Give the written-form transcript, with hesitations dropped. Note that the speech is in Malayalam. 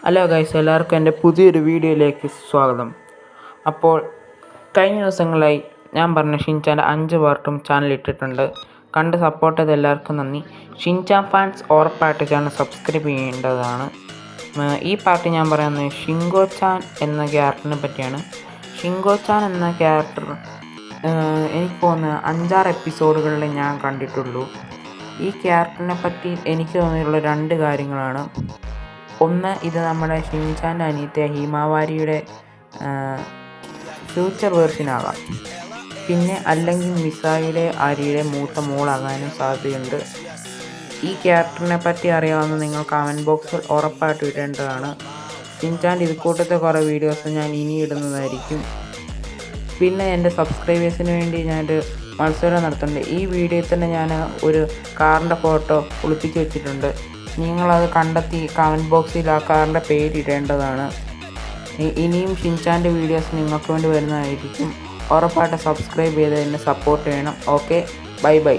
ഹലോ ഗൈസ്, എല്ലാവർക്കും എൻ്റെ പുതിയൊരു വീഡിയോയിലേക്ക് സ്വാഗതം. അപ്പോൾ കഴിഞ്ഞ ദിവസങ്ങളായി ഞാൻ പറഞ്ഞ ഷിൻചാൻ്റെ 5 പാർട്ടും ചാനലിട്ടിട്ടുണ്ട്. കണ്ട് സപ്പോർട്ട് ചെയ്ത എല്ലാവർക്കും നന്ദി. ഷിൻചാൻ ഫാൻസ് ഉറപ്പായിട്ട് ചാനൽ സബ്സ്ക്രൈബ് ചെയ്യേണ്ടതാണ്. ഈ പാർട്ട് ഞാൻ പറയുന്നത് ഷിങ്കോ-ചാൻ എന്ന ക്യാരക്ടറിനെ പറ്റിയാണ്. ഷിങ്കോ-ചാൻ എന്ന ക്യാരക്ടർ എനിക്ക് തോന്നുന്നത് 5-6 എപ്പിസോഡുകളിൽ ഞാൻ കണ്ടിട്ടുള്ളൂ. ഈ ക്യാരക്ടറിനെ പറ്റി എനിക്ക് തോന്നിയിട്ടുള്ള 2 കാര്യങ്ങളാണ്. ഒന്ന്, ഇത് നമ്മുടെ ഷിൻചാൻ്റെ അനിയത്തിയ ഹിമാവാരിയുടെ ഫ്യൂച്ചർ വേർഷനാകാം. പിന്നെ അല്ലെങ്കിൽ മിസായിയുടെ ആര്യയുടെ മൂത്ത മോളാകാനും സാധ്യതയുണ്ട്. ഈ ക്യാരക്ടറിനെ പറ്റി അറിയാവുന്ന നിങ്ങൾ കമൻറ്റ് ബോക്സിൽ ഉറപ്പായിട്ട് ഇടേണ്ടതാണ്. ഷിൻചാൻ്റെ ഇതുകൂട്ടത്തെ കുറേ വീഡിയോസ് ഞാൻ ഇനി ഇടുന്നതായിരിക്കും. പിന്നെ എൻ്റെ സബ്സ്ക്രൈബേഴ്സിന് വേണ്ടി ഞാനൊരു മത്സരം നടത്തുന്നുണ്ട്. ഈ വീഡിയോയിൽ തന്നെ ഞാൻ ഒരു കാറിൻ്റെ ഫോട്ടോ ഒളിപ്പിച്ച് വെച്ചിട്ടുണ്ട്. നിങ്ങളത് കണ്ടെത്തി കമൻറ്റ് ബോക്സിൽ ആ കാറിൻ്റെ പേരിടേണ്ടതാണ്. ഇനിയും ഷിൻചാൻ്റെ വീഡിയോസ് നിങ്ങൾക്ക് വേണ്ടി വരുന്നതായിരിക്കും. ഉറപ്പായിട്ട് സബ്സ്ക്രൈബ് ചെയ്ത് എന്നെ സപ്പോർട്ട് ചെയ്യണം. Okay, by.